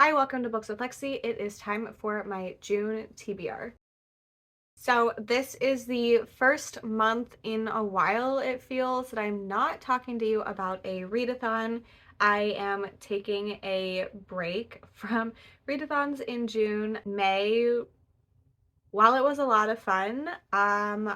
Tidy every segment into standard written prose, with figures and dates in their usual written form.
Hi, welcome to Books with Lexi. It is time for my June TBR. So this is the first month in a while, it feels, that I'm not talking to you about a readathon. I am taking a break from readathons in June. May, while it was a lot of fun, I'm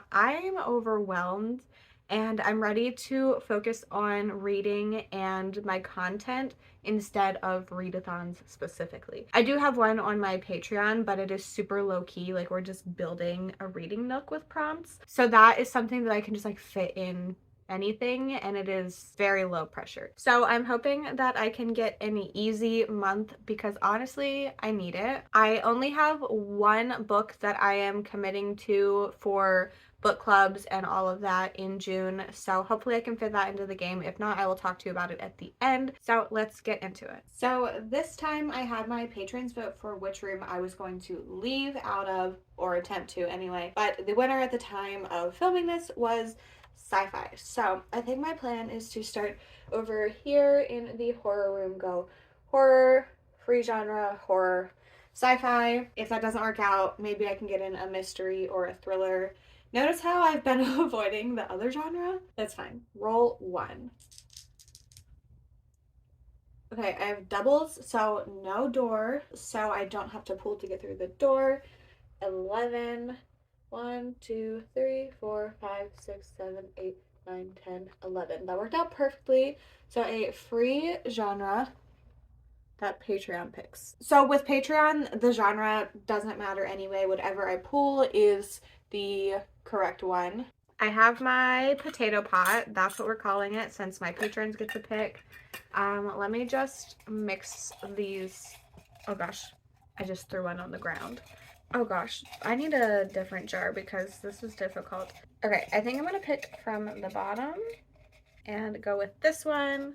overwhelmed and I'm ready to focus on reading and my content instead of readathons specifically. I do have one on my Patreon, but it is super low key. Like, we're just building a reading nook with prompts. So that is something that I can just like fit in anything, and it is very low pressure. So I'm hoping that I can get an easy month because honestly, I need it. I only have one book that I am committing to for book clubs and all of that in June, so hopefully I can fit that into the game. If not, I will talk to you about it at the end. So let's get into it. So this time I had my patrons vote for which room I was going to leave out of, or attempt to anyway, but the winner at the time of filming this was sci-fi. So I think my plan is to start over here in the horror room, go horror, free genre, horror, sci-fi. If that doesn't work out, maybe I can get in a mystery or a thriller. Notice how I've been avoiding the other genre? That's fine. Roll 1. Okay, I have doubles, so no door, so I don't have to pull to get through the door. 11. 1, 2, 3, 4, 5, 6, 7, 8, 9, 10, 11. That worked out perfectly. So a free genre that Patreon picks. So with Patreon, the genre doesn't matter anyway. Whatever I pull is the correct one. I have my potato pot. That's what we're calling it since my patrons get to pick. Let me just mix these. Oh gosh, I just threw one on the ground. Oh gosh, I need a different jar because this is difficult. Okay, I think I'm gonna pick from the bottom and go with this one.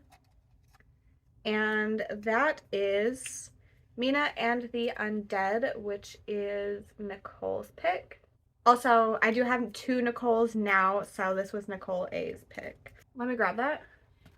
And that is Mina and the Undead, which is Nicole's pick. Also, I do have 2 Nicoles now, so this was Nicole A's pick. Let me grab that.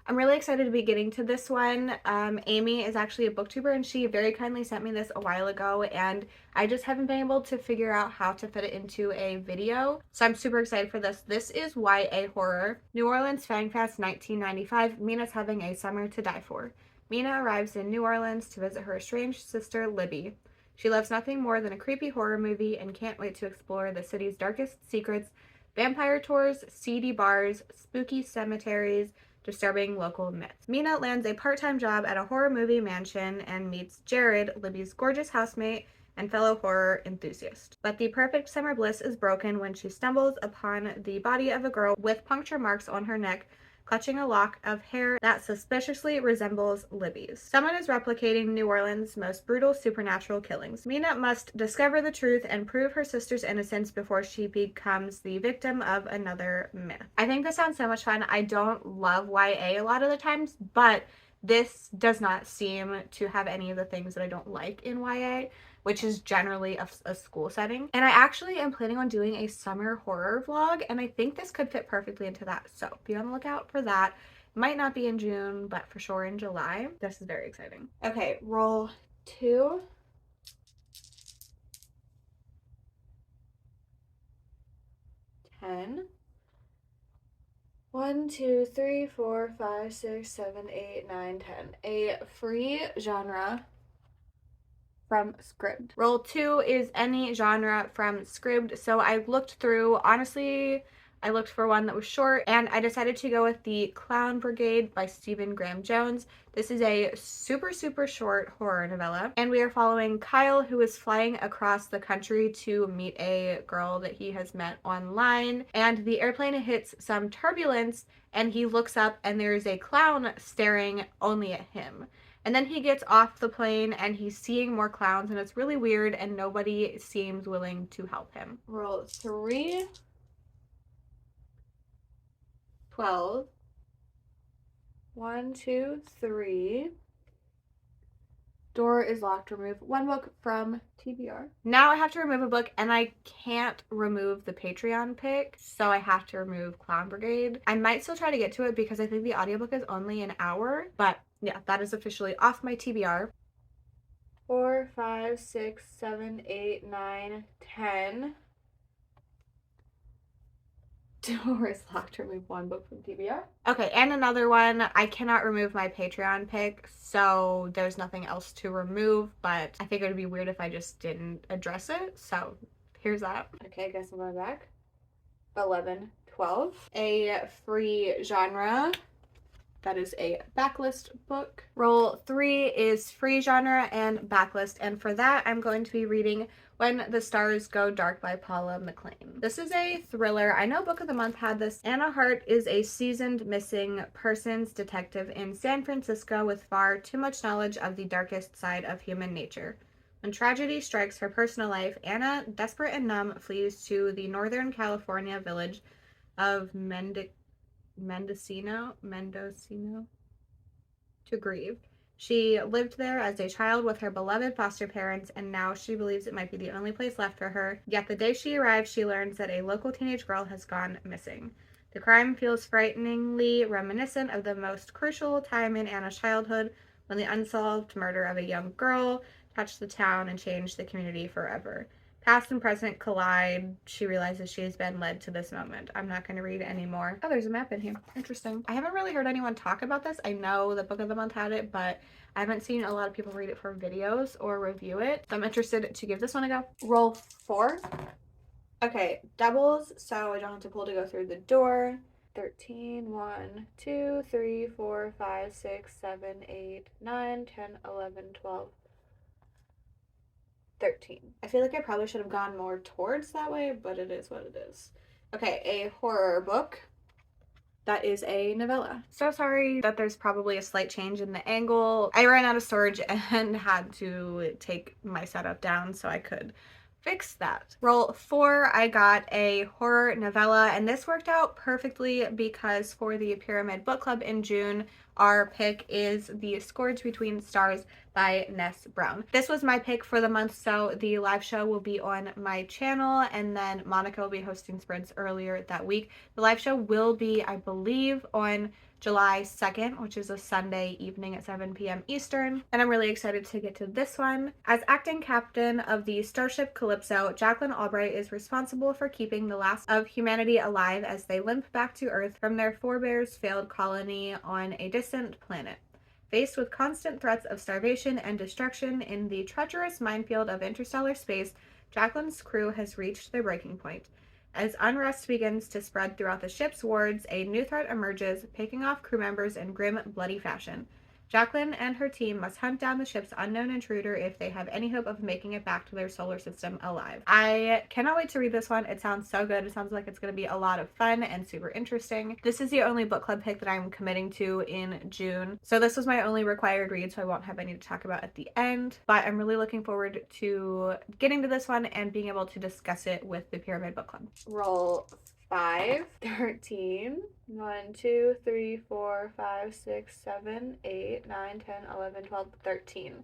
I'm really excited to be getting to this one. Amy is actually a booktuber and she very kindly sent me this a while ago, and I just haven't been able to figure out how to fit it into a video. So I'm super excited for this. This is YA horror. New Orleans Fang Fest 1995. Mina's having a summer to die for. Mina arrives in New Orleans to visit her estranged sister, Libby. She loves nothing more than a creepy horror movie and can't wait to explore the city's darkest secrets, vampire tours, seedy bars, spooky cemeteries, disturbing local myths. Mina lands a part-time job at a horror movie mansion and meets Jared, Libby's gorgeous housemate and fellow horror enthusiast. But the perfect summer bliss is broken when she stumbles upon the body of a girl with puncture marks on her neck, clutching a lock of hair that suspiciously resembles Libby's. Someone is replicating New Orleans' most brutal supernatural killings. Mina must discover the truth and prove her sister's innocence before she becomes the victim of another myth. I think this sounds so much fun. I don't love YA a lot of the times, but this does not seem to have any of the things that I don't like in YA, which is generally a school setting. And I actually am planning on doing a summer horror vlog, and I think this could fit perfectly into that. So be on the lookout for that. Might not be in June, but for sure in July. This is very exciting. Okay, roll 2. 10. 1, 2, 3, 4, 5, 6, 7, 8, 9, 10. A free genre from Scribd. Roll 2 is any genre from Scribd. So I looked through, honestly, I looked for one that was short, and I decided to go with The Clown Brigade by Stephen Graham Jones. This is a super, super short horror novella, and we are following Kyle, who is flying across the country to meet a girl that he has met online, and the airplane hits some turbulence, and he looks up, and there is a clown staring only at him. And then he gets off the plane and he's seeing more clowns, and it's really weird, and nobody seems willing to help him. Roll 3. 12. 1, 2, 3. Door is locked. Remove 1 book from TBR. Now I have to remove a book, and I can't remove the Patreon pick, so I have to remove Clown Brigade. I might still try to get to it because I think the audiobook is only an hour, but yeah, that is officially off my TBR. 4, 5, 6, 7, 8, 9, 10. Door is locked. Remove one book from TBR. Okay, and another one. I cannot remove my Patreon pick, so there's nothing else to remove, but I figured it'd be weird if I just didn't address it, so here's that. Okay, I guess I'm going back. 11, 12. A free genre. That is a backlist book. Roll 3 is free genre and backlist, and for that I'm going to be reading When the Stars Go Dark by Paula McLean. This is a thriller. I know Book of the Month had this. Anna Hart is a seasoned missing persons detective in San Francisco with far too much knowledge of the darkest side of human nature. When tragedy strikes her personal life, Anna, desperate and numb, flees to the Northern California village of Mendocino to grieve. She lived there as a child with her beloved foster parents, and now she believes it might be the only place left for her. Yet the day she arrives, she learns that a local teenage girl has gone missing. The crime feels frighteningly reminiscent of the most crucial time in Anna's childhood, when the unsolved murder of a young girl touched the town and changed the community forever. Past and present collide. She realizes she has been led to this moment. I'm not going to read any more. Oh, there's a map in here. Interesting. I haven't really heard anyone talk about this. I know the Book of the Month had it, but I haven't seen a lot of people read it for videos or review it. So I'm interested to give this one a go. Roll 4. Okay, doubles, so I don't have to pull to go through the door. 13, 1, 2, 3, 4, 5, 6, 7, 8, 9, 10, 11, 12. 13. I feel like I probably should have gone more towards that way, but it is what it is. Okay, a horror book. That is a novella. So sorry that there's probably a slight change in the angle. I ran out of storage and had to take my setup down so I could fix that. Roll 4, I got a horror novella, and this worked out perfectly because for the Pyramid Book Club in June, our pick is The Scourge Between Stars by Ness Brown. This was my pick for the month, so the live show will be on my channel, and then Monica will be hosting spreads earlier that week. The live show will be, I believe, on July 2nd, which is a Sunday evening at 7 p.m. Eastern, and I'm really excited to get to this one. As acting captain of the Starship Calypso, Jacqueline Albright is responsible for keeping the last of humanity alive as they limp back to Earth from their forebears' failed colony on a distant planet. Faced with constant threats of starvation and destruction in the treacherous minefield of interstellar space, Jacqueline's crew has reached their breaking point. As unrest begins to spread throughout the ship's wards, a new threat emerges, picking off crew members in grim, bloody fashion. Jacqueline and her team must hunt down the ship's unknown intruder if they have any hope of making it back to their solar system alive. I cannot wait to read this one. It sounds so good. It sounds like it's going to be a lot of fun and super interesting. This is the only book club pick that I'm committing to in June. So this was my only required read, so I won't have any to talk about at the end. But I'm really looking forward to getting to this one and being able to discuss it with the Pyramid Book Club. Roll 5, 13, 1, 2, 3, 4, 5, 6, 7, 8, 9, 10, 11, 12, 13.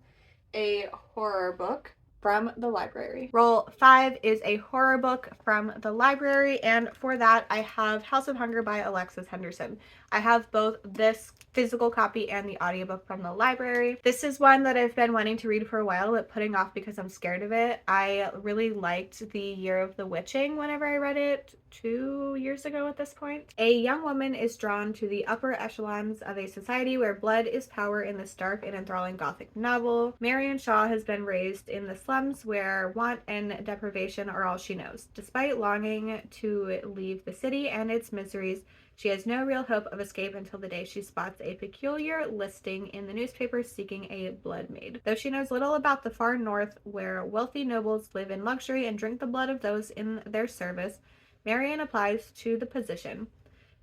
A horror book from the library. Roll 5 is a horror book from the library, and for that I have House of Hunger by Alexis Henderson. I have both this physical copy and the audiobook from the library. This is one that I've been wanting to read for a while but putting off because I'm scared of it. I really liked The Year of the Witching whenever I read it 2 years ago at this point. A young woman is drawn to the upper echelons of a society where blood is power in this dark and enthralling gothic novel. Marion Shaw has been raised in the slums where want and deprivation are all she knows. Despite longing to leave the city and its miseries, she has no real hope of escape until the day she spots a peculiar listing in the newspaper seeking a blood maid. Though she knows little about the far north, where wealthy nobles live in luxury and drink the blood of those in their service, Marion applies to the position.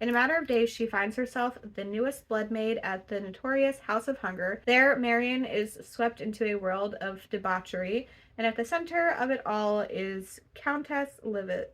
In a matter of days, she finds herself the newest blood maid at the notorious House of Hunger. There, Marion is swept into a world of debauchery, and at the center of it all is Countess Lisabeth?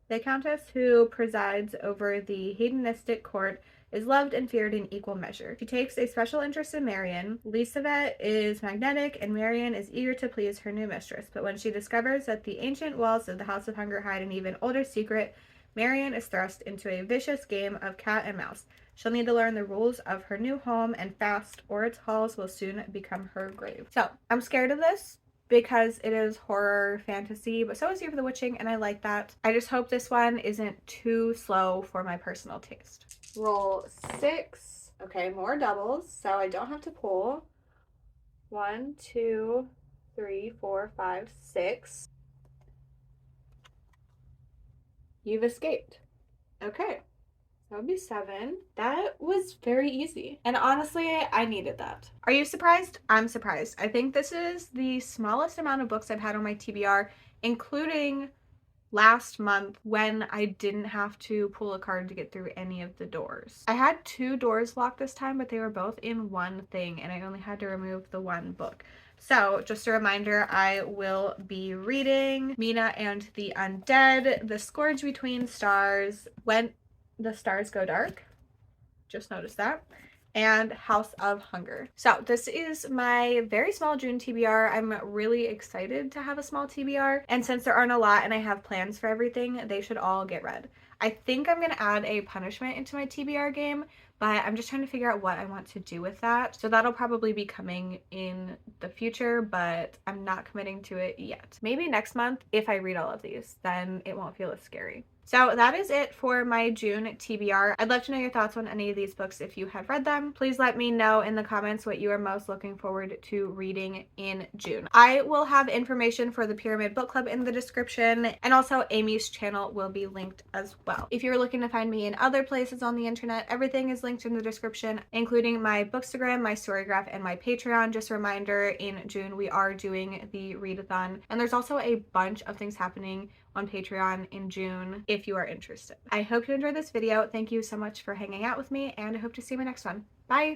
The countess who presides over the hedonistic court is loved and feared in equal measure. She takes a special interest in Marion. Lisabeth is magnetic, and Marion is eager to please her new mistress. But when she discovers that the ancient walls of the House of Hunger hide an even older secret, Marion is thrust into a vicious game of cat and mouse. She'll need to learn the rules of her new home, and fast, or its halls will soon become her grave. So I'm scared of this because it is horror fantasy, but so is Year for the Witching, and I like that. I just hope this one isn't too slow for my personal taste. Roll 6. Okay, more doubles, so I don't have to pull. 1, 2, 3, 4, 5, 6. You've escaped. Okay. That would be 7. That was very easy. And honestly, I needed that. Are you surprised? I'm surprised. I think this is the smallest amount of books I've had on my TBR, including last month when I didn't have to pull a card to get through any of the doors. I had 2 doors locked this time, but they were both in one thing, and I only had to remove the one book. So just a reminder, I will be reading Mina and the Undead, The Scourge Between Stars, When the Stars Go Dark. Just noticed that. And House of Hunger. So this is my very small June TBR. I'm really excited to have a small TBR. And since there aren't a lot and I have plans for everything, they should all get read. I think I'm going to add a punishment into my TBR game, but I'm just trying to figure out what I want to do with that. So that'll probably be coming in the future, but I'm not committing to it yet. Maybe next month, if I read all of these, then it won't feel as scary. So that is it for my June TBR. I'd love to know your thoughts on any of these books if you have read them. Please let me know in the comments what you are most looking forward to reading in June. I will have information for the Pyramid Book Club in the description, and also Amy's channel will be linked as well. If you're looking to find me in other places on the internet, everything is linked in the description, including my Bookstagram, my Storygraph, and my Patreon. Just a reminder, in June we are doing the readathon, and there's also a bunch of things happening on Patreon in June if you are interested. I hope you enjoyed this video. Thank you so much for hanging out with me, and I hope to see you in my next one. Bye!